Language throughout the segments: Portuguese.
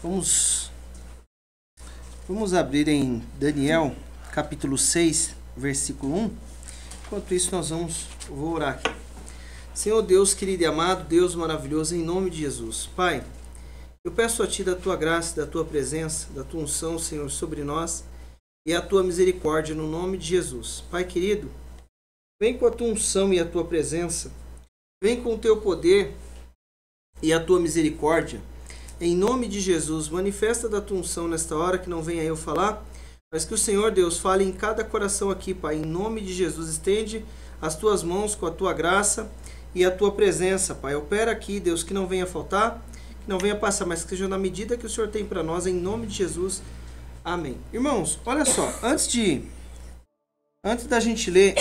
Vamos abrir em Daniel, capítulo 6, versículo 1. Enquanto isso, vou orar aqui. Senhor Deus, querido e amado, Deus maravilhoso, em nome de Jesus. Pai, eu peço a Ti da Tua graça, da Tua presença, da Tua unção, Senhor, sobre nós e a Tua misericórdia, no nome de Jesus. Pai querido, vem com a Tua unção e a Tua presença, vem com o Teu poder e a Tua misericórdia. Em nome de Jesus, manifesta da Tua unção nesta hora, que não venha eu falar, mas que o Senhor Deus fale em cada coração aqui, Pai. Em nome de Jesus, estende as Tuas mãos com a Tua graça e a Tua presença, Pai. Opera aqui, Deus, que não venha faltar, que não venha passar, mas que seja na medida que o Senhor tem para nós, em nome de Jesus. Amém. Irmãos, olha só, antes da gente ler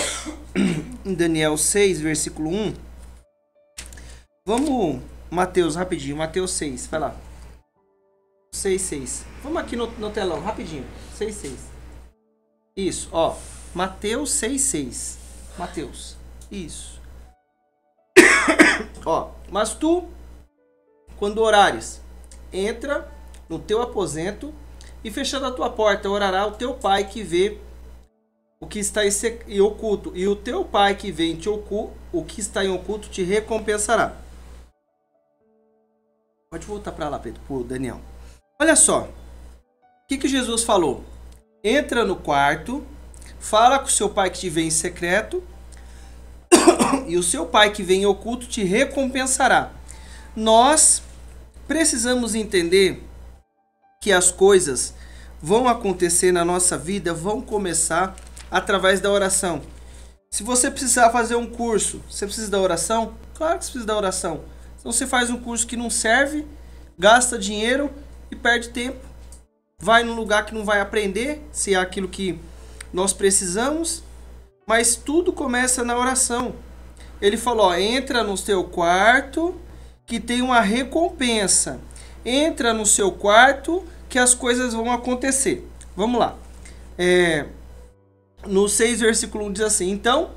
em Daniel 6, versículo 1, vamos, Mateus, rapidinho, Mateus 6, vai lá. 6. Vamos aqui no telão, rapidinho. 6. Isso, ó. Mateus 6. Mateus. Isso. Ó. Mas tu, quando orares, entra no teu aposento e fechando a tua porta, orará o teu pai que vê o que está em oculto. E o teu pai que vê o que está em oculto te recompensará. Pode voltar para lá, Pedro, pro Daniel. Olha só, o que Jesus falou? Entra no quarto, fala com o seu pai que te vê em secreto, e o seu pai que vem em oculto te recompensará. Nós precisamos entender que as coisas vão acontecer na nossa vida, vão começar através da oração. Se você precisar fazer um curso, você precisa da oração? Claro que você precisa da oração. Então você faz um curso que não serve, gasta dinheiro e perde tempo. Vai num lugar que não vai aprender se é aquilo que nós precisamos. Mas tudo começa na oração. Ele falou, ó, entra no seu quarto que tem uma recompensa. Entra no seu quarto que as coisas vão acontecer. Vamos lá. No 6, versículo 1 diz assim, então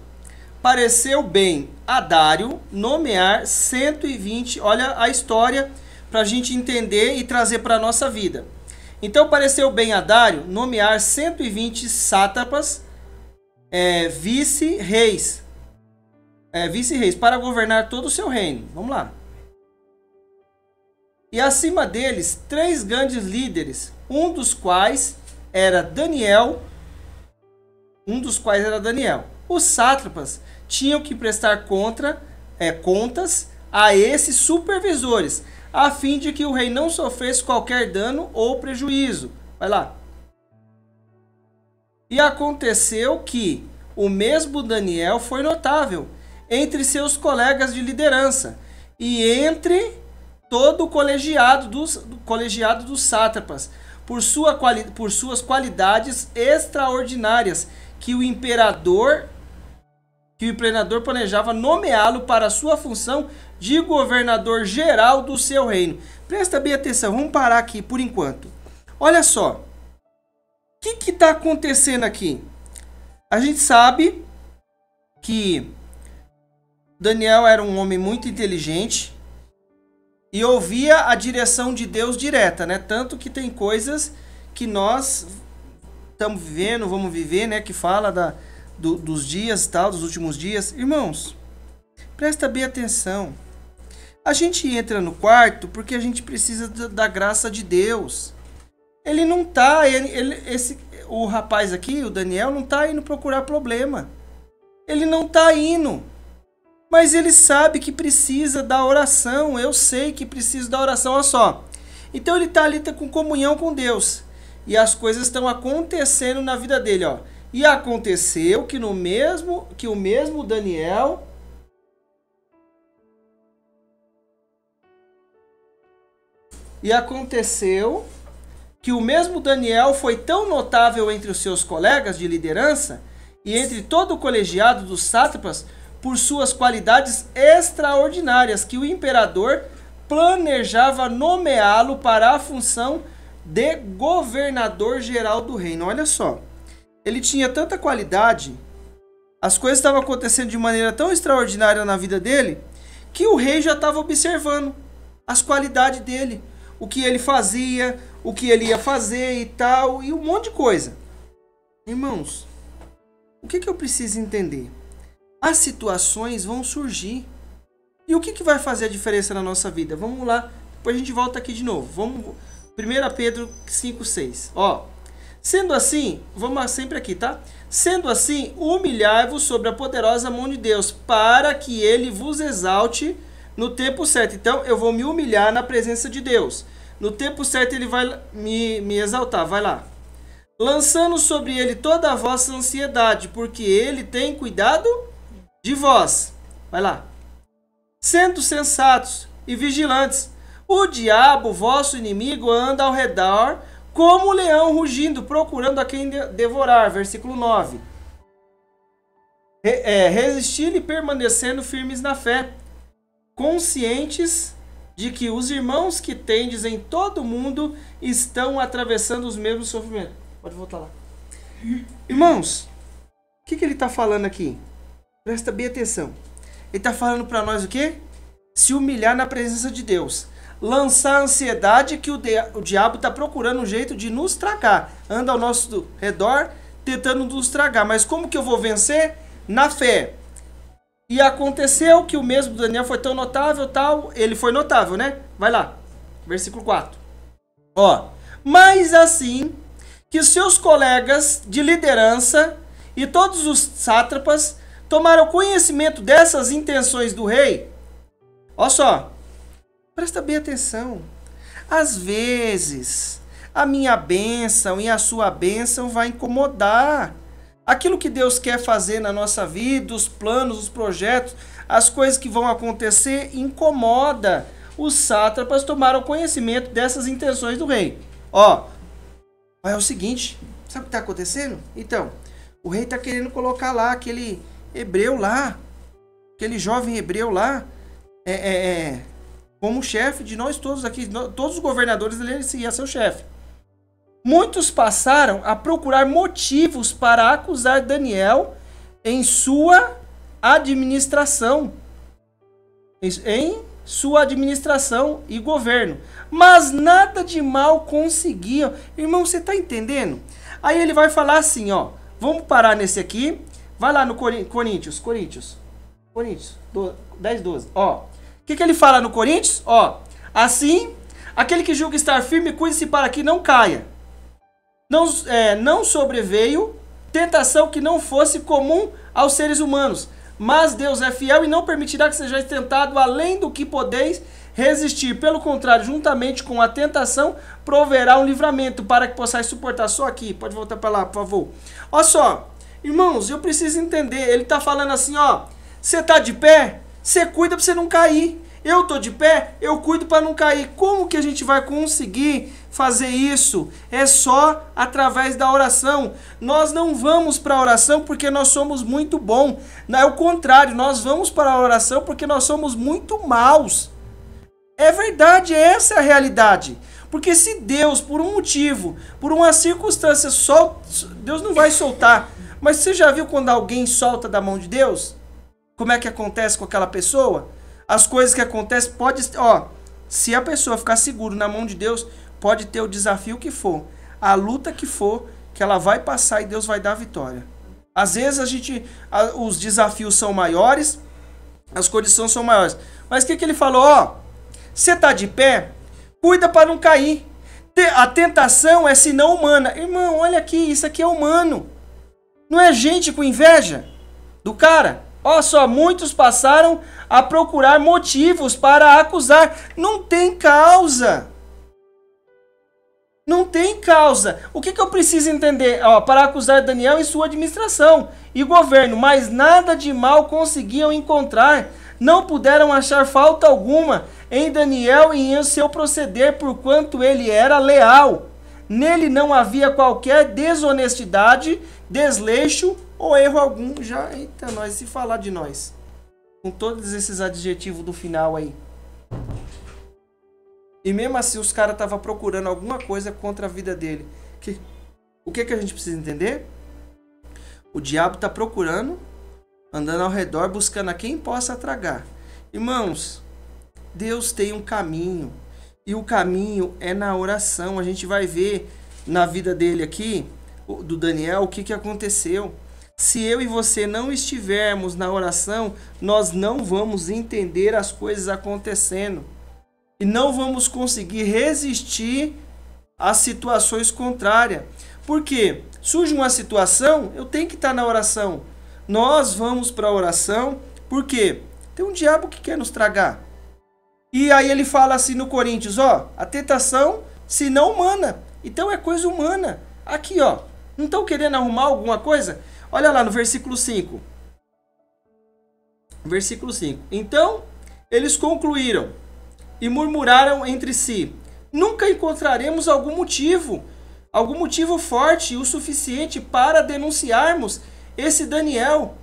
pareceu bem a Dário nomear 120, olha a história para a gente entender e trazer para a nossa vida. Então pareceu bem a Dário nomear 120 sátrapas, vice-reis, para governar todo o seu reino. Vamos lá. E acima deles, 3 grandes líderes, um dos quais era Daniel. Os sátrapas tinham que prestar contas a esses supervisores, a fim de que o rei não sofresse qualquer dano ou prejuízo. Vai lá. E aconteceu que o mesmo Daniel foi notável entre seus colegas de liderança e entre todo o colegiado dos sátrapas, por suas qualidades extraordinárias, que o imperador planejava nomeá-lo para a sua função de governador geral do seu reino. Presta bem atenção, vamos parar aqui por enquanto. Olha só, o que está acontecendo aqui? A gente sabe que Daniel era um homem muito inteligente e ouvia a direção de Deus direta, né? Tanto que tem coisas que nós estamos vivendo, vamos viver, né? Que fala dos dias, tal, dos últimos dias. Irmãos, presta bem atenção. A gente entra no quarto porque a gente precisa da graça de Deus. Ele não tá, o rapaz aqui, o Daniel, não tá indo procurar problema. Ele não tá indo. Mas ele sabe que precisa da oração. Eu sei que preciso da oração, olha só. Então ele tá ali com comunhão com Deus. E as coisas estão acontecendo na vida dele, ó. E aconteceu que o mesmo Daniel foi tão notável entre os seus colegas de liderança e entre todo o colegiado dos sátrapas por suas qualidades extraordinárias, que o imperador planejava nomeá-lo para a função de governador geral do reino. Olha só, ele tinha tanta qualidade, as coisas estavam acontecendo de maneira tão extraordinária na vida dele, que o rei já estava observando as qualidades dele. o que ele fazia, o que ele ia fazer e tal, e um monte de coisa. Irmãos, o que eu preciso entender? As situações vão surgir. E o que vai fazer a diferença na nossa vida? Vamos lá, depois a gente volta aqui de novo. Vamos, 1 Pedro 5,6. Ó, sendo assim, vamos sempre aqui, tá? Sendo assim, humilhai-vos sobre a poderosa mão de Deus, para que ele vos exalte no tempo certo. Então, eu vou me humilhar na presença de Deus. No tempo certo, ele vai me exaltar. Vai lá. Lançando sobre ele toda a vossa ansiedade, porque ele tem cuidado de vós. Vai lá. Sendo sensatos e vigilantes, o diabo, vosso inimigo, anda ao redor como o leão rugindo, procurando a quem devorar. Versículo 9. Resistindo e permanecendo firmes na fé, conscientes de que os irmãos que tendes em todo o mundo estão atravessando os mesmos sofrimentos. Pode voltar lá. Irmãos, o que ele está falando aqui? Presta bem atenção. Ele está falando para nós o quê? Se humilhar na presença de Deus. Lançar a ansiedade que o diabo está procurando um jeito de nos tragar. Anda ao nosso redor tentando nos tragar. Mas como que eu vou vencer? Na fé. E aconteceu que o mesmo Daniel foi tão notável, tal. Ele foi notável, né? Vai lá. Versículo 4. Ó. Mas assim que seus colegas de liderança e todos os sátrapas tomaram conhecimento dessas intenções do rei. Olha só, presta bem atenção. Às vezes, a minha bênção e a sua bênção vai incomodar. Aquilo que Deus quer fazer na nossa vida, os planos, os projetos, as coisas que vão acontecer, incomoda. Os sátrapas tomaram conhecimento dessas intenções do rei. Ó, é o seguinte, sabe o que está acontecendo? Então, o rei está querendo colocar lá aquele hebreu lá, aquele jovem hebreu lá, como chefe de nós todos aqui, todos os governadores dele, ele ia ser o chefe. Muitos passaram a procurar motivos para acusar Daniel em sua administração, e governo, mas nada de mal conseguiam. Irmão, você está entendendo? Aí ele vai falar assim, ó, vamos parar nesse aqui. Vai lá no Coríntios 10, 12. Ó, o que ele fala no Coríntios? Ó, assim, aquele que julga estar firme, cuide-se para que não caia. Não sobreveio tentação que não fosse comum aos seres humanos. Mas Deus é fiel e não permitirá que sejais tentado além do que podeis resistir. Pelo contrário, juntamente com a tentação, proverá um livramento para que possais suportar. Só aqui, pode voltar para lá, por favor. Olha só. Irmãos, eu preciso entender, ele está falando assim, ó, você está de pé, você cuida para você não cair. Eu estou de pé, eu cuido para não cair. Como que a gente vai conseguir fazer isso? É só através da oração. Nós não vamos para a oração porque nós somos muito bons. É o contrário, nós vamos para a oração porque nós somos muito maus. É verdade, essa é a realidade. Porque se Deus, por um motivo, por uma circunstância, Deus não vai soltar. Mas você já viu quando alguém solta da mão de Deus? Como é que acontece com aquela pessoa? As coisas que acontecem, se a pessoa ficar seguro na mão de Deus, pode ter o desafio que for, a luta que for, que ela vai passar e Deus vai dar a vitória. Às vezes os desafios são maiores, as condições são maiores. Mas o que ele falou? Ó, você tá de pé, cuida para não cair. A tentação é senão humana. Irmão, olha aqui, isso aqui é humano. Não é gente com inveja do cara. Olha só, muitos passaram a procurar motivos para acusar. Não tem causa. Não tem causa. O que eu preciso entender? Ó, para acusar Daniel e sua administração e governo, mas nada de mal conseguiam encontrar. Não puderam achar falta alguma em Daniel e em seu proceder, porquanto ele era leal. Nele não havia qualquer desonestidade, desleixo ou erro algum. Já, eita, nós, se falar de nós. Com todos esses adjetivos do final aí. E mesmo assim os caras estavam procurando alguma coisa contra a vida dele. O que a gente precisa entender? O diabo está procurando, andando ao redor, buscando a quem possa tragar. Irmãos, Deus tem um caminho. E o caminho é na oração. A gente vai ver na vida dele aqui, do Daniel, o que aconteceu. Se eu e você não estivermos na oração, nós não vamos entender as coisas acontecendo. E não vamos conseguir resistir às situações contrárias. Por quê? Surge uma situação, eu tenho que estar na oração. Nós vamos para a oração, por quê? Tem um diabo que quer nos tragar. E aí ele fala assim no Coríntios, ó, a tentação, se não humana, então é coisa humana. Aqui, ó, não estão querendo arrumar alguma coisa? Olha lá no versículo 5. Versículo 5. Então, eles concluíram e murmuraram entre si, nunca encontraremos algum motivo forte o suficiente para denunciarmos esse Daniel,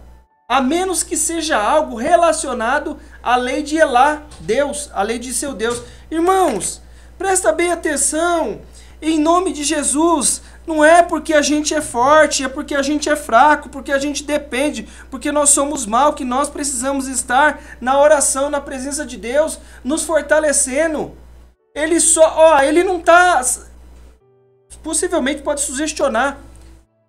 a menos que seja algo relacionado à lei de Elá, Deus, a lei de seu Deus. Irmãos, presta bem atenção, em nome de Jesus, não é porque a gente é forte, é porque a gente é fraco, porque a gente depende, porque nós somos mal, que nós precisamos estar na oração, na presença de Deus, nos fortalecendo. Ele não está, possivelmente pode sugestionar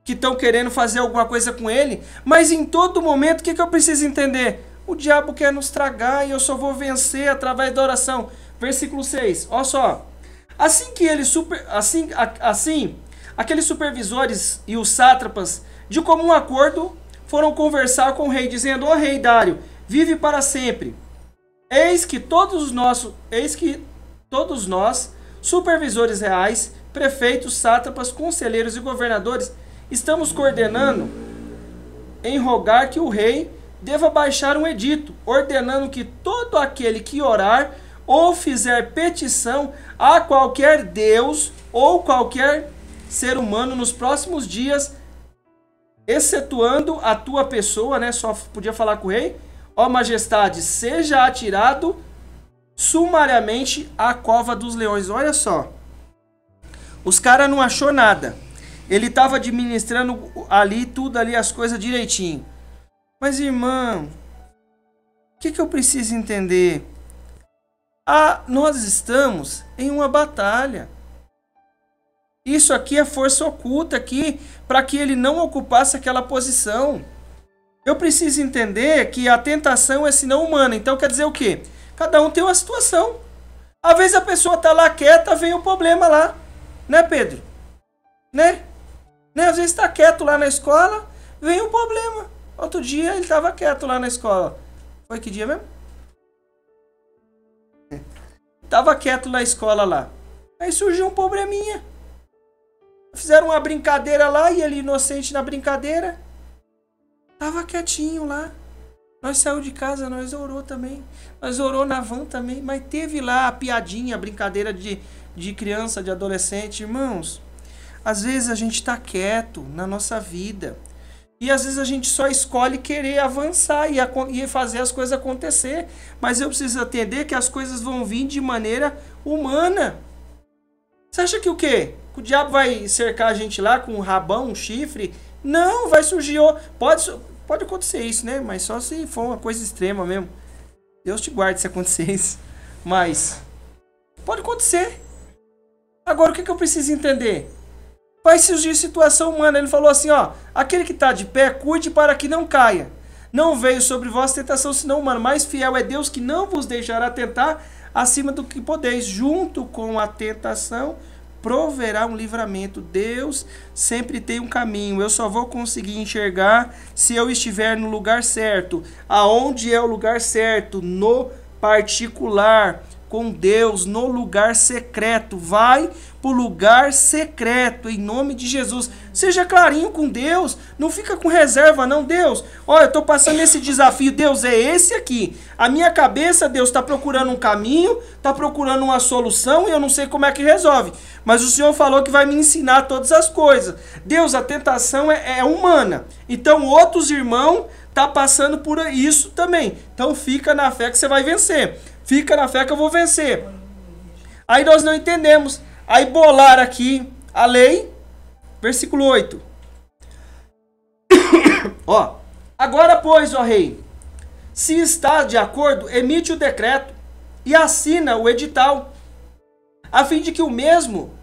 que estão querendo fazer alguma coisa com ele, mas em todo momento, o que eu preciso entender? O diabo quer nos tragar e eu só vou vencer através da oração. Versículo 6, olha só. Aqueles supervisores e os sátrapas, de comum acordo, foram conversar com o rei, dizendo, ó rei Dário, vive para sempre. Eis que todos nós, supervisores reais, prefeitos, sátrapas, conselheiros e governadores, estamos coordenando em rogar que o rei deva baixar um edito, ordenando que todo aquele que orar ou fizer petição a qualquer Deus ou qualquer ser humano nos próximos dias, excetuando a tua pessoa, né? Só podia falar com o rei, ó majestade, seja atirado sumariamente à cova dos leões. Olha só, os caras não achou nada. Ele estava administrando ali, tudo ali, as coisas direitinho. Mas, irmão, o que eu preciso entender? Nós estamos em uma batalha. Isso aqui é força oculta aqui, para que ele não ocupasse aquela posição. Eu preciso entender que a tentação é senão humana. Então quer dizer o quê? Cada um tem uma situação. Às vezes a pessoa está lá quieta, vem o problema lá. Né, Pedro? Né? Às vezes está quieto lá na escola, vem um problema. Outro dia ele estava quieto lá na escola. Foi que dia mesmo? Estava quieto na escola lá. Aí surgiu um probleminha. Fizeram uma brincadeira lá e ele inocente na brincadeira. Tava quietinho lá. Nós saímos de casa, nós orou também. Nós orou na van também. Mas teve lá a piadinha, a brincadeira de criança, de adolescente. Irmãos, às vezes a gente está quieto na nossa vida. E às vezes a gente só escolhe querer avançar e fazer as coisas acontecer. Mas eu preciso entender que as coisas vão vir de maneira humana. Você acha que o quê? Que o diabo vai cercar a gente lá com um rabão, um chifre? Não, vai surgir... Pode acontecer isso, né? Mas só se for uma coisa extrema mesmo. Deus te guarde se acontecer isso. Mas pode acontecer. Agora o que eu preciso entender? Vai surgir situação humana. Ele falou assim, ó, aquele que está de pé, cuide para que não caia. Não veio sobre vós tentação senão humana, mas fiel é Deus que não vos deixará tentar acima do que podeis. Junto com a tentação, proverá um livramento. Deus sempre tem um caminho. Eu só vou conseguir enxergar se eu estiver no lugar certo. Aonde é o lugar certo? No particular, com Deus, no lugar secreto. Vai para o lugar secreto, em nome de Jesus. Seja clarinho com Deus, não fica com reserva não. Deus, olha, eu estou passando esse desafio, Deus, é esse aqui. A minha cabeça, Deus, está procurando um caminho, está procurando uma solução e eu não sei como é que resolve. Mas o Senhor falou que vai me ensinar todas as coisas. Deus, a tentação é humana. Então outros irmãos estão passando por isso também. Então fica na fé que você vai vencer. Fica na fé que eu vou vencer. Aí nós não entendemos. Aí bolar aqui a lei, versículo 8. Ó, agora pois, ó rei, se está de acordo, emite o decreto e assina o edital. a fim de que o mesmo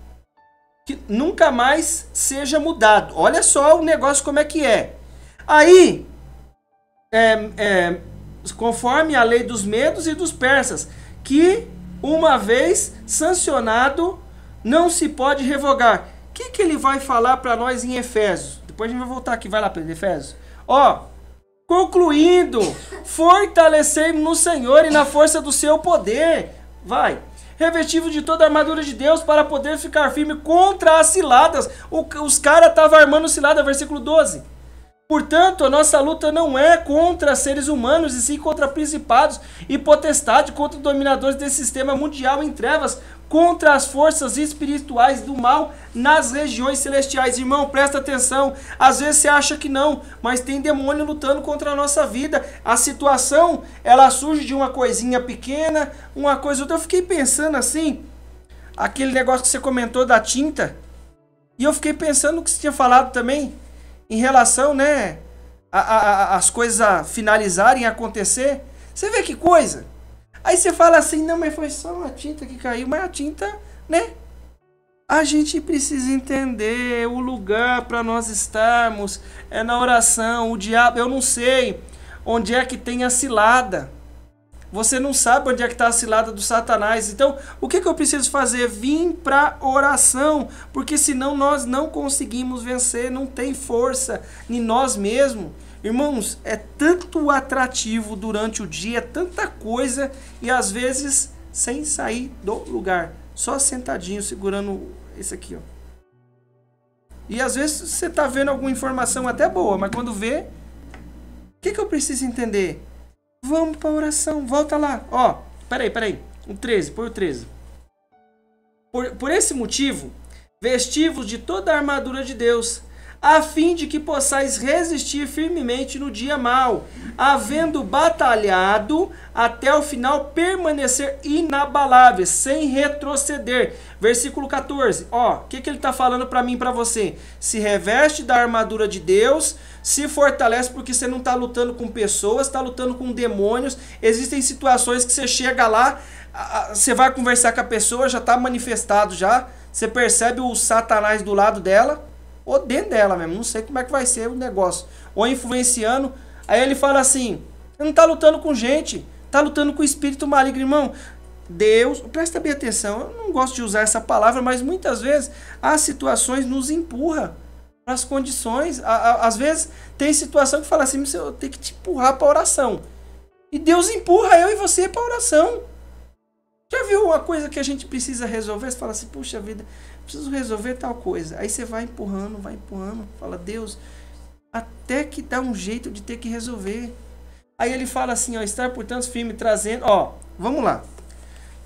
que nunca mais seja mudado. Olha só o negócio como é que é. Aí, conforme a lei dos medos e dos persas, que uma vez sancionado não se pode revogar. O que ele vai falar para nós em Efésios? Depois a gente vai voltar aqui, vai lá para Efésios. Concluindo, fortalecei-me no Senhor e na força do seu poder. Vai. Revestido de toda a armadura de Deus para poder ficar firme contra as ciladas. Os caras estavam armando cilada, versículo 12. Portanto, a nossa luta não é contra seres humanos, e sim contra principados e potestades, contra dominadores desse sistema mundial em trevas, contra as forças espirituais do mal nas regiões celestiais. Irmão, presta atenção. Às vezes você acha que não, mas tem demônio lutando contra a nossa vida. A situação, ela surge de uma coisinha pequena, uma coisa outra. Eu fiquei pensando assim, aquele negócio que você comentou da tinta, e eu fiquei pensando no que você tinha falado também, em relação, né, as coisas finalizarem, acontecer. Você vê que coisa? Aí você fala assim, não, mas foi só uma tinta que caiu. Mas a tinta, né? A gente precisa entender o lugar para nós estarmos. É na oração. O diabo, eu não sei onde é que tem a cilada. Você não sabe onde é que está a cilada do Satanás. Então, o que eu preciso fazer? Vim para oração, porque senão nós não conseguimos vencer, não tem força em nós mesmos. Irmãos, é tanto atrativo durante o dia, tanta coisa, e às vezes sem sair do lugar, só sentadinho, segurando esse aqui, ó. E às vezes você está vendo alguma informação até boa, mas quando vê, o que eu preciso entender? Vamos para a oração, volta lá. Peraí. O 13, põe o 13. Por esse motivo, vestivos de toda a armadura de Deus, a fim de que possais resistir firmemente no dia mau, havendo batalhado até o final, permanecer inabaláveis, sem retroceder. Versículo 14. O que ele está falando para mim e para você? Se reveste da armadura de Deus, se fortalece, porque você não está lutando com pessoas, está lutando com demônios. Existem situações que você chega lá, você vai conversar com a pessoa, já está manifestado já, você percebe o Satanás do lado dela, ou dentro dela mesmo, não sei como é que vai ser o negócio, ou influenciando. Aí ele fala assim, não está lutando com gente, está lutando com o espírito maligno. Irmão, Deus, presta bem atenção, eu não gosto de usar essa palavra, mas muitas vezes as situações nos empurram para as condições. Às vezes tem situação que fala assim, eu tenho que te empurrar para a oração, e Deus empurra eu e você para a oração. Já viu uma coisa que a gente precisa resolver? Você fala assim, puxa vida, preciso resolver tal coisa. Aí você vai empurrando, fala, Deus, até que dá um jeito de ter que resolver. Aí ele fala assim, estar portanto firme, trazendo, vamos lá.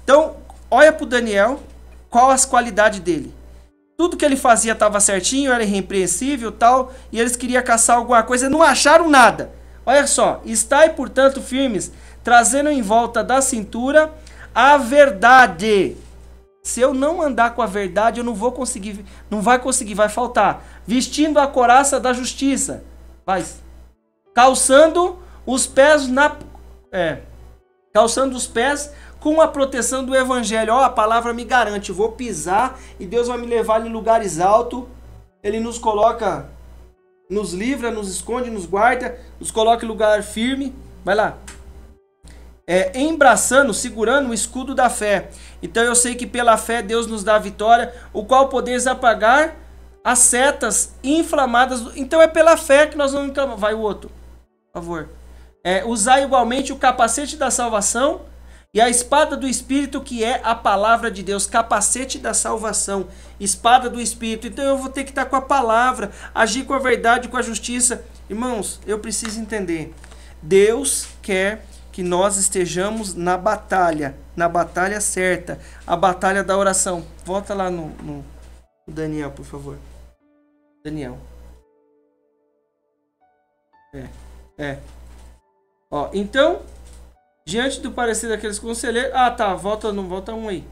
Então, olha para o Daniel, qual as qualidades dele. Tudo que ele fazia estava certinho, era irrepreensível, tal, e eles queriam caçar alguma coisa, não acharam nada. Olha só, estai portanto firmes, trazendo em volta da cintura a verdade. Se eu não andar com a verdade, eu não vou conseguir, vai faltar. Vestindo a couraça da justiça, calçando os pés com a proteção do evangelho. A palavra me garante, eu vou pisar e Deus vai me levar em lugares altos. Ele nos coloca, nos livra, nos esconde, nos guarda, nos coloca em lugar firme. Vai lá. Embraçando, segurando o escudo da fé. Então eu sei que pela fé Deus nos dá a vitória, o qual podeis apagar as setas inflamadas. Então é pela fé que nós vamos... Vai o outro, por favor. Usar igualmente o capacete da salvação e a espada do Espírito, que é a palavra de Deus. Capacete da salvação, espada do Espírito. Então eu vou ter que estar com a palavra, agir com a verdade, com a justiça. Irmãos, eu preciso entender. Deus quer que nós estejamos na batalha certa, a batalha da oração. Volta lá no Daniel, por favor. Daniel. Então, diante do parecer daqueles conselheiros... volta um aí.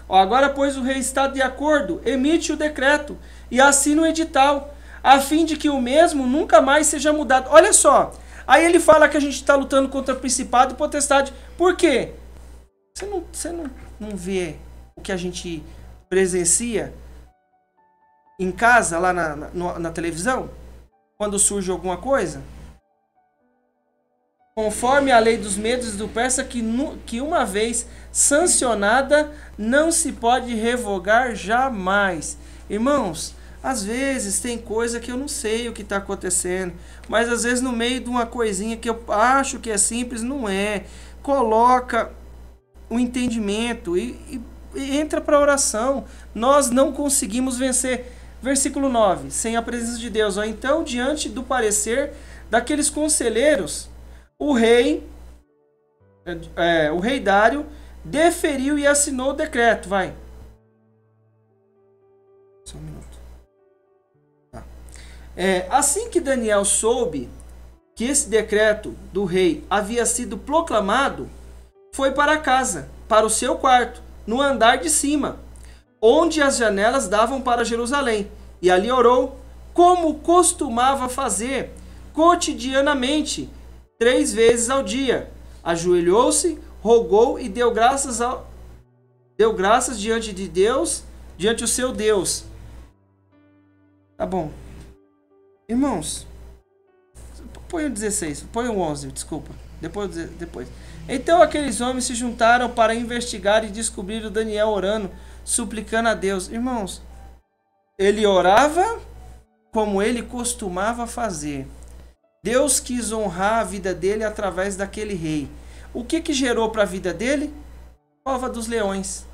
Agora, pois, o rei está de acordo, emite o decreto e assina o edital, a fim de que o mesmo nunca mais seja mudado. Olha só. Aí ele fala que a gente está lutando contra principado e potestade. Por quê? Você não não vê o que a gente presencia em casa, lá na televisão, quando surge alguma coisa? Conforme a lei dos Medos e do Persa, que uma vez sancionada, não se pode revogar jamais. Irmãos, às vezes tem coisa que eu não sei o que está acontecendo, mas às vezes no meio de uma coisinha que eu acho que é simples, não é. Coloca o entendimento e entra para a oração. Nós não conseguimos vencer. Versículo 9, sem a presença de Deus. Então, diante do parecer daqueles conselheiros, o rei Dário deferiu e assinou o decreto. Vai. Só um minuto. Tá. Assim que Daniel soube que esse decreto do rei havia sido proclamado, foi para casa, para o seu quarto, no andar de cima, onde as janelas davam para Jerusalém, e ali orou, como costumava fazer cotidianamente, 3 vezes ao dia. Ajoelhou-se, rogou e deu graças diante de Deus, diante do seu Deus. Tá bom. Irmãos, põe o 16, põe o 11, desculpa. Depois. Então aqueles homens se juntaram para investigar e descobrir o Daniel orando, suplicando a Deus. Irmãos, ele orava como ele costumava fazer. Deus quis honrar a vida dele através daquele rei. O que gerou para a vida dele? Cova dos leões.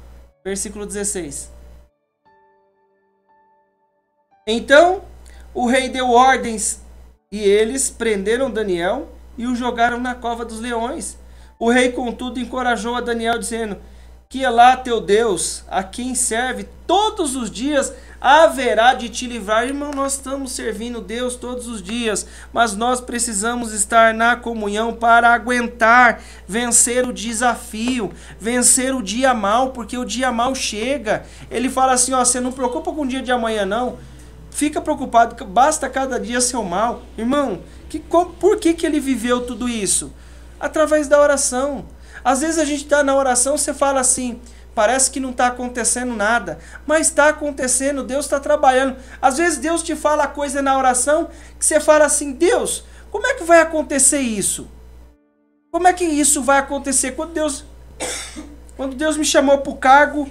Versículo 16. Então o rei deu ordens e eles prenderam Daniel e o jogaram na cova dos leões. O rei, contudo, encorajou a Daniel, dizendo que Elá, teu Deus, a quem serve todos os dias, haverá de te livrar. Irmão, nós estamos servindo Deus todos os dias, mas nós precisamos estar na comunhão para aguentar, vencer o desafio, vencer o dia mal, porque o dia mal chega. Ele fala assim, ó, você não preocupa com o dia de amanhã não, fica preocupado, basta cada dia seu mal. Irmão, por que ele viveu tudo isso? Através da oração. Às vezes a gente está na oração, você fala assim, parece que não está acontecendo nada, mas está acontecendo, Deus está trabalhando. Às vezes Deus te fala coisa na oração que você fala assim, Deus, como é que vai acontecer isso? Como é que isso vai acontecer? Quando Deus me chamou para o cargo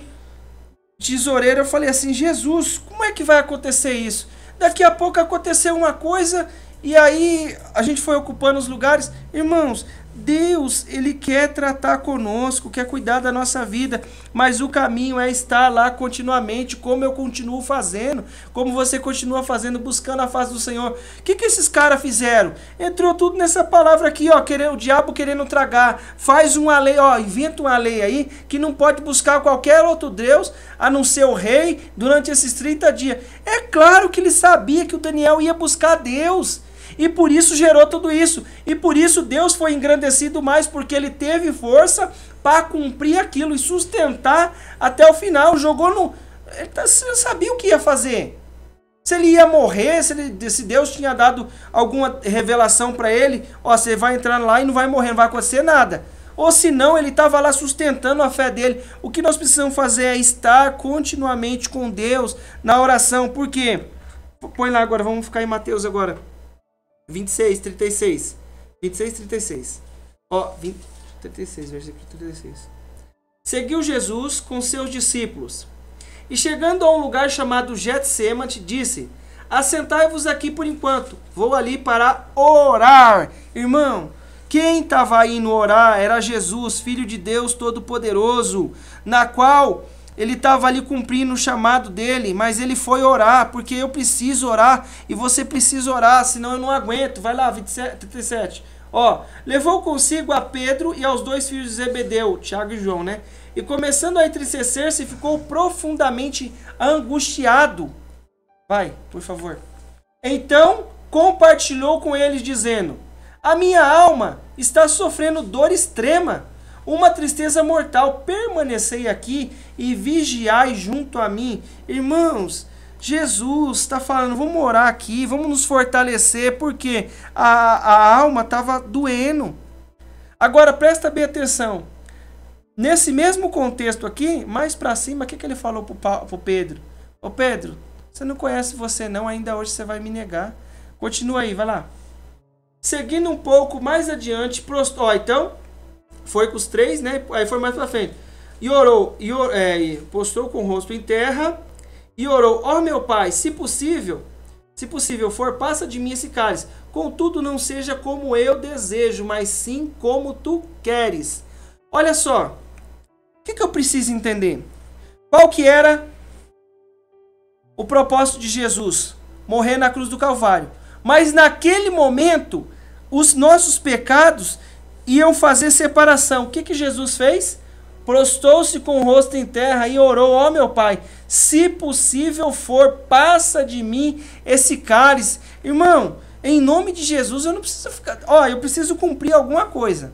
tesoureiro, eu falei assim, Jesus, como é que vai acontecer isso? Daqui a pouco aconteceu uma coisa e aí a gente foi ocupando os lugares. Irmãos, Deus, Ele quer tratar conosco, quer cuidar da nossa vida, mas o caminho é estar lá continuamente, como eu continuo fazendo, como você continua fazendo, buscando a face do Senhor. O que esses caras fizeram? Entrou tudo nessa palavra aqui, ó, o diabo querendo tragar, faz uma lei, ó, inventa uma lei aí, que não pode buscar qualquer outro Deus, a não ser o rei, durante esses 30 dias. É claro que ele sabia que o Daniel ia buscar Deus, e por isso gerou tudo isso. E por isso Deus foi engrandecido mais, porque ele teve força para cumprir aquilo e sustentar até o final. Ele sabia o que ia fazer. Se ele ia morrer, se Deus tinha dado alguma revelação para ele, ó, você vai entrar lá e não vai morrer, não vai acontecer nada. Ou se não, ele estava lá sustentando a fé dele. O que nós precisamos fazer é estar continuamente com Deus na oração. Por quê? Põe lá agora, vamos ficar em Mateus agora. 26, 36. 26, 36. Ó, 36, versículo 36. Seguiu Jesus com seus discípulos. E chegando a um lugar chamado Getsemane, disse, assentai-vos aqui por enquanto. Vou ali para orar. Irmão, quem estava indo orar era Jesus, Filho de Deus Todo-Poderoso, na qual ele estava ali cumprindo o chamado dele, mas ele foi orar, porque eu preciso orar e você precisa orar, senão eu não aguento. Vai lá, 37. Ó, levou consigo a Pedro e aos 2 filhos de Zebedeu, Tiago e João, né? E começando a entristecer-se, ficou profundamente angustiado. Vai, por favor. Então compartilhou com eles, dizendo, a minha alma está sofrendo dor extrema, uma tristeza mortal. Permanecei aqui e vigiai junto a mim. Irmãos, Jesus está falando, vamos orar aqui, vamos nos fortalecer, porque a alma estava doendo. Agora presta bem atenção. Nesse mesmo contexto aqui, mais para cima, o que ele falou pro Pedro? Ô Pedro, você não conhece você não, ainda hoje você vai me negar. Continua aí, vai lá. Seguindo um pouco mais adiante, então, foi com os três, né? Aí foi mais para frente. E orou, postou com o rosto em terra, e orou, ó meu pai, se possível for, passa de mim esse cálice. Contudo, não seja como eu desejo, mas sim como tu queres. Olha só, o que eu preciso entender? Qual que era o propósito de Jesus? Morrer na cruz do Calvário. Mas naquele momento, os nossos pecados iam fazer separação. O que Jesus fez? Prostou-se com o rosto em terra e orou, ó meu pai, se possível for, passa de mim esse cálice. Irmão, em nome de Jesus, eu não preciso ficar... eu preciso cumprir alguma coisa.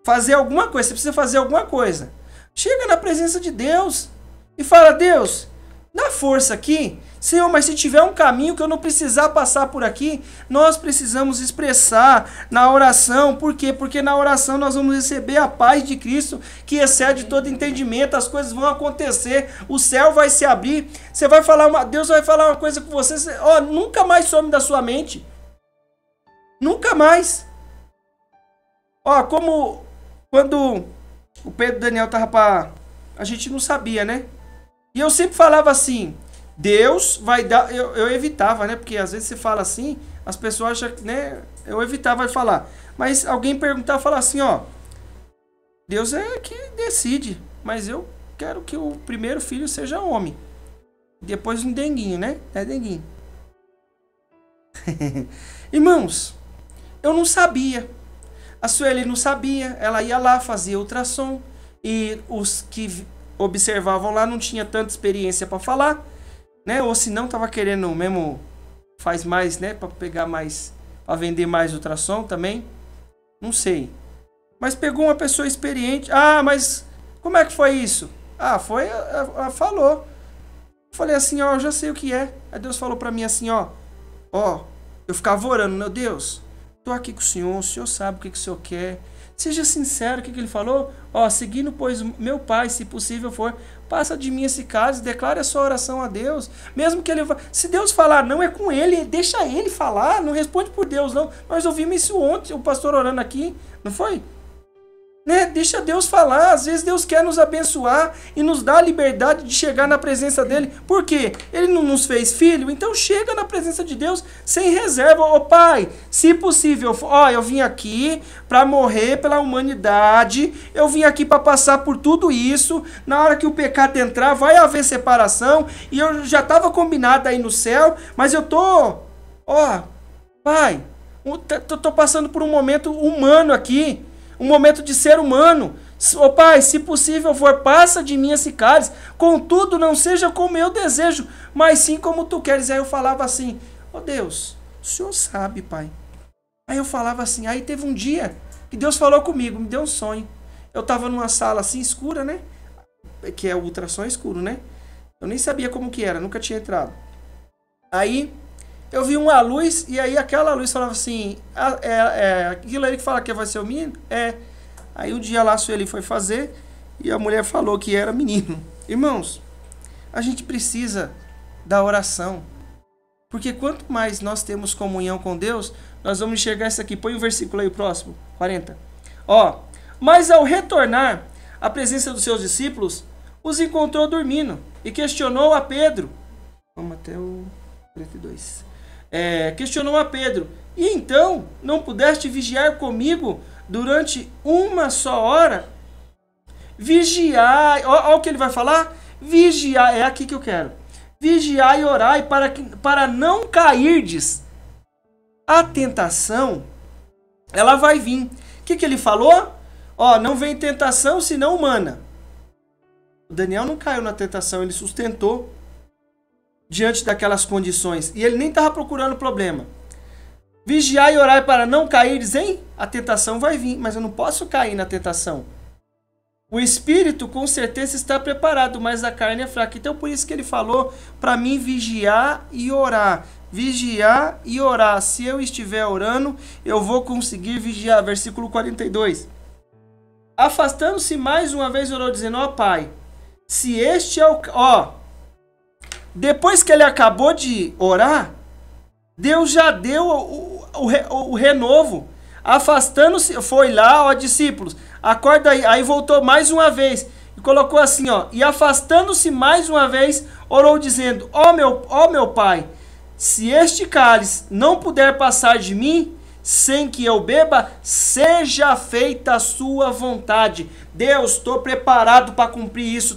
Fazer alguma coisa, você precisa fazer alguma coisa. Chega na presença de Deus e fala, Deus, dá força aqui. Senhor, mas se tiver um caminho que eu não precisar passar por aqui, nós precisamos expressar na oração. Por quê? Porque na oração nós vamos receber a paz de Cristo, que excede todo entendimento, as coisas vão acontecer, o céu vai se abrir, você vai falar Deus vai falar uma coisa com você, nunca mais some da sua mente. Nunca mais. Como quando o Pedro e o Daniel estavam para... A gente não sabia, né? E eu sempre falava assim, Deus vai dar... Eu evitava, né? Porque às vezes você fala assim, as pessoas acham que, né? Eu evitava de falar. Mas alguém perguntava, falar assim, Deus é que decide, mas eu quero que o primeiro filho seja homem. Depois um denguinho, né? É denguinho. Irmãos, eu não sabia. A Sueli não sabia. Ela ia lá, fazia ultrassom. E os que observavam lá não tinha tanta experiência para falar, né? Ou se não tava querendo mesmo, faz mais, né? Para pegar mais, para vender mais ultrassom também. Não sei. Mas pegou uma pessoa experiente. Mas como é que foi isso? Foi, ela falou. Falei assim, eu já sei o que é. Aí Deus falou para mim assim, eu ficava orando, meu Deus, tô aqui com o senhor sabe o que o senhor quer. Seja sincero, o que ele falou? Seguindo, pois, meu pai, se possível for, passa de mim esse cálice, declare a sua oração a Deus. Mesmo que ele... Se Deus falar não, é com ele, deixa ele falar, não responde por Deus, não. Nós ouvimos isso ontem, o pastor orando aqui, não foi? Né? Deixa Deus falar, às vezes Deus quer nos abençoar e nos dá a liberdade de chegar na presença dele. Por quê? Ele não nos fez filho, então chega na presença de Deus sem reserva. Pai, se possível, eu vim aqui para morrer pela humanidade, eu vim aqui para passar por tudo isso, na hora que o pecado entrar vai haver separação, e eu já estava combinado aí no céu, mas eu pai, tô passando por um momento humano aqui, um momento de ser humano. Pai, se possível for, passa de mim esse cálice. Contudo, não seja como eu desejo, mas sim como tu queres. Aí eu falava assim, Deus, o senhor sabe, pai. Aí eu falava assim, aí teve um dia que Deus falou comigo, me deu um sonho. Eu tava numa sala assim, escura, né? Que é o ultrassom escuro, né? Eu nem sabia como que era, nunca tinha entrado. Aí eu vi uma luz, e aí aquela luz falava assim, aquilo aí que fala que vai ser o menino? Aí um dia lá a Sueli foi fazer, e a mulher falou que era menino. Irmãos, a gente precisa da oração, porque quanto mais nós temos comunhão com Deus, nós vamos enxergar isso aqui. Põe o versículo aí, o próximo, 40. Mas ao retornar à presença dos seus discípulos, os encontrou dormindo, e questionou a Pedro. Vamos até o 42. Questionou a Pedro, e então não pudeste vigiar comigo durante uma só hora? Vigiai, olha o que ele vai falar, vigiai, é aqui que eu quero, vigiai e orai para não cairdes. A tentação, ela vai vir. O que ele falou? Não vem tentação senão humana. O Daniel não caiu na tentação, ele sustentou diante daquelas condições. E ele nem estava procurando problema. Vigiar e orar para não caíres a tentação vai vir, mas eu não posso cair na tentação. O espírito com certeza está preparado, mas a carne é fraca. Então por isso que ele falou para mim vigiar e orar. Vigiar e orar. Se eu estiver orando, eu vou conseguir vigiar. Versículo 42. Afastando-se mais uma vez, orou dizendo, ó Pai, se este é o... Ó, depois que ele acabou de orar, Deus já deu o renovo. Afastando-se, foi lá, ó discípulos, acorda aí. Aí voltou mais uma vez e colocou assim, ó. E afastando-se mais uma vez, orou dizendo, ó meu Pai, se este cálice não puder passar de mim, sem que eu beba, seja feita a sua vontade. Deus, estou preparado para cumprir isso.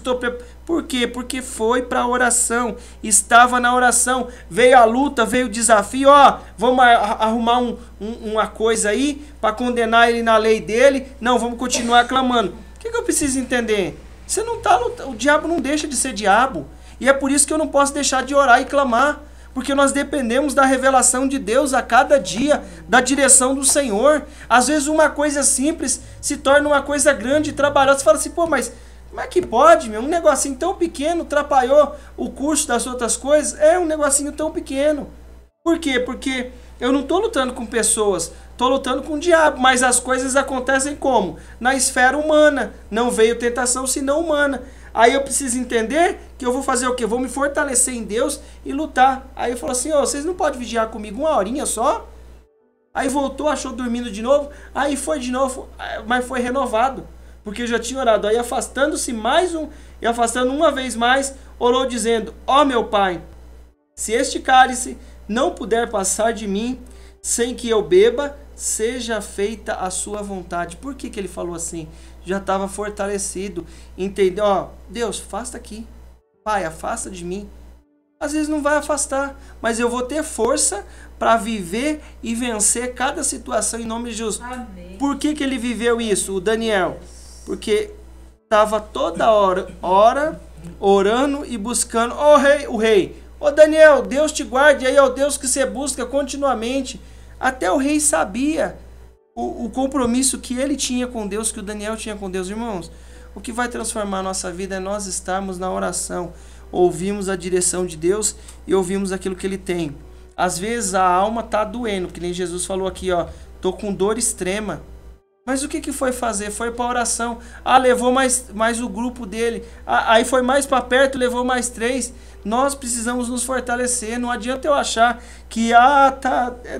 Por quê? Porque foi para a oração, estava na oração, veio a luta, veio o desafio, ó, vamos arrumar uma coisa aí para condenar ele na lei dele. Não, vamos continuar clamando. O que eu preciso entender? Você não tá lutando, o diabo não deixa de ser diabo, e é por isso que eu não posso deixar de orar e clamar. Porque nós dependemos da revelação de Deus a cada dia, da direção do Senhor. Às vezes uma coisa simples se torna uma coisa grande e trabalhosa. Você fala assim, pô, mas como é que pode, meu? Um negocinho tão pequeno atrapalhou o curso das outras coisas? É um negocinho tão pequeno. Por quê? Porque eu não estou lutando com pessoas, estou lutando com o diabo. Mas as coisas acontecem como? Na esfera humana. Não veio tentação senão humana. Aí eu preciso entender que eu vou fazer o quê? Vou me fortalecer em Deus e lutar. Aí eu falo assim, ó, vocês não podem vigiar comigo uma horinha só? Aí voltou, achou dormindo de novo. Aí foi de novo, mas foi renovado. Porque eu já tinha orado. Aí afastando-se e afastando uma vez mais, orou dizendo, ó meu Pai, se este cálice não puder passar de mim, sem que eu beba, seja feita a sua vontade. Por que ele falou assim? Já estava fortalecido, entendeu? Ó, Deus, afasta aqui. Pai, afasta de mim. Às vezes não vai afastar, mas eu vou ter força para viver e vencer cada situação em nome de Jesus. Amém. Por que ele viveu isso, o Daniel? Porque estava toda hora orando e buscando. O rei. Ô Daniel, Deus te guarde aí, é o Deus que você busca continuamente. Até o rei sabia o compromisso que ele tinha com Deus, que o Daniel tinha com Deus. Irmãos, o que vai transformar a nossa vida é nós estarmos na oração. Ouvimos a direção de Deus e ouvimos aquilo que ele tem. Às vezes a alma está doendo, que nem Jesus falou aqui, ó. Tô com dor extrema. Mas o que foi fazer? Foi para oração. Ah, levou mais o grupo dele. Aí foi mais para perto, levou mais 3. Nós precisamos nos fortalecer. Não adianta eu achar que,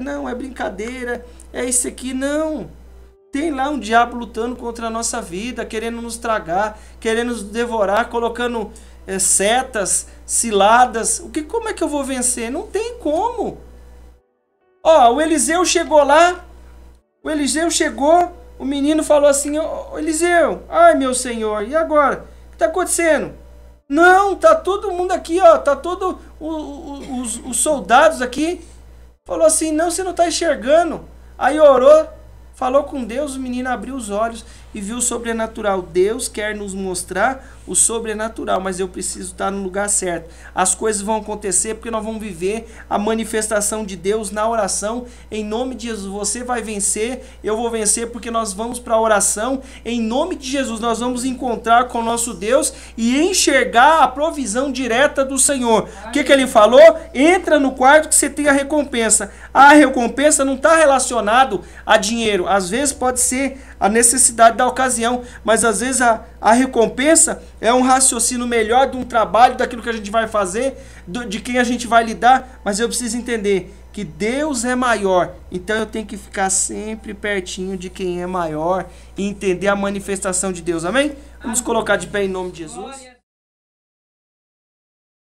não, é brincadeira, é isso aqui. Não. Tem lá um diabo lutando contra a nossa vida, querendo nos tragar, querendo nos devorar, colocando setas, ciladas. Como é que eu vou vencer? Não tem como. Ó, o Eliseu chegou lá. O menino falou assim, ô Eliseu, ai meu senhor, e agora? O que está acontecendo? Não, tá todo mundo aqui, ó, tá todos os soldados aqui. Falou assim, não, você não está enxergando. Aí orou, falou com Deus, o menino abriu os olhos e viu o sobrenatural. Deus quer nos mostrar o sobrenatural, mas eu preciso estar no lugar certo. As coisas vão acontecer porque nós vamos viver a manifestação de Deus na oração. Em nome de Jesus, você vai vencer, eu vou vencer, porque nós vamos para a oração. Em nome de Jesus, nós vamos encontrar com o nosso Deus e enxergar a provisão direta do Senhor. O que ele falou? Entra no quarto que você tem a recompensa. A recompensa não está relacionado a dinheiro. Às vezes pode ser a necessidade da ocasião, mas às vezes a recompensa é um raciocínio melhor de um trabalho, daquilo que a gente vai fazer, de quem a gente vai lidar. Mas eu preciso entender que Deus é maior, então eu tenho que ficar sempre pertinho de quem é maior e entender a manifestação de Deus, amém? Vamos colocar de pé em nome de Jesus.